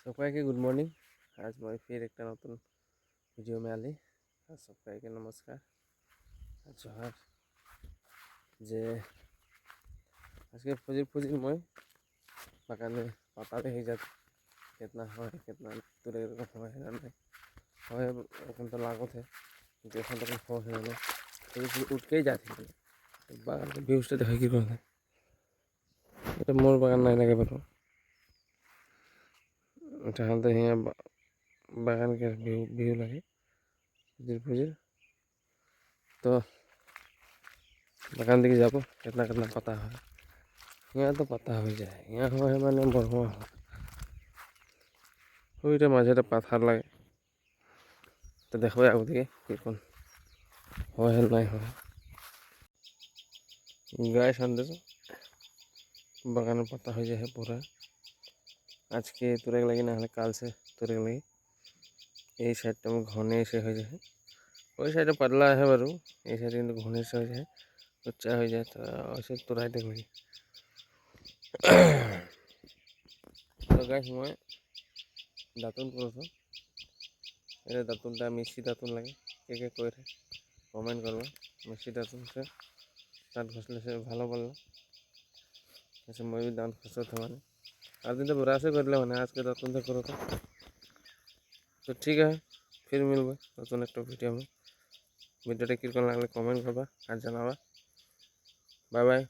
सबका good morning. आज मैं फिर एक नतून भिडिओ में आली। सबका नमस्कार जोहार। जे आज के फजिल फजिल मैं बागाने पाता देखी जा कितना है कितना तुरे है तो लागत है এখন তখন ফল হয়ে গেল উঠকেই যাচ্ছি বাগানকে ভিউজটা দেখা কি করে এটা মোর বাগান নাই লাগে বারো এটা হালতে হিয়া बागान के व्यू लगे फुजिल फुजिल तो बागान दिखे जाबो कितना कितना पता है यहाँ तो पता हो जाए यहाँ हुआ है माने बढ़ुआ हो माझे पाथर लगे तो देखो आगे दिखे किन हो नहीं हो गाय सन्देश बागान पता हो जाए पूरा आज के तुरे लगी ना काल से तुरे लगी ये साइड में घने से हो जाए ওই সাইডে পাতলা है बारू ये साइड কিন্তু घने से हो जाए उच्चा हो जाए तो ऐसे तुराई देख लगी तो गाइस मैं दातुन करो ये दातुनटा मिक्सी दातुन लगे के कोई कमेंट करवा मिक्सी दातुन से दाँत घसले से भालो बोल ऐसे मैं भी दाँत घसो था मैंने आज दिन तो बुरा से कर ले मैंने आज के दातुन से करो तो ठीक है फिर मिलबे नतून एक भिडियो में भिडियोटा किरकम लागले कमेंट करवा और जानाबा। Bye bye.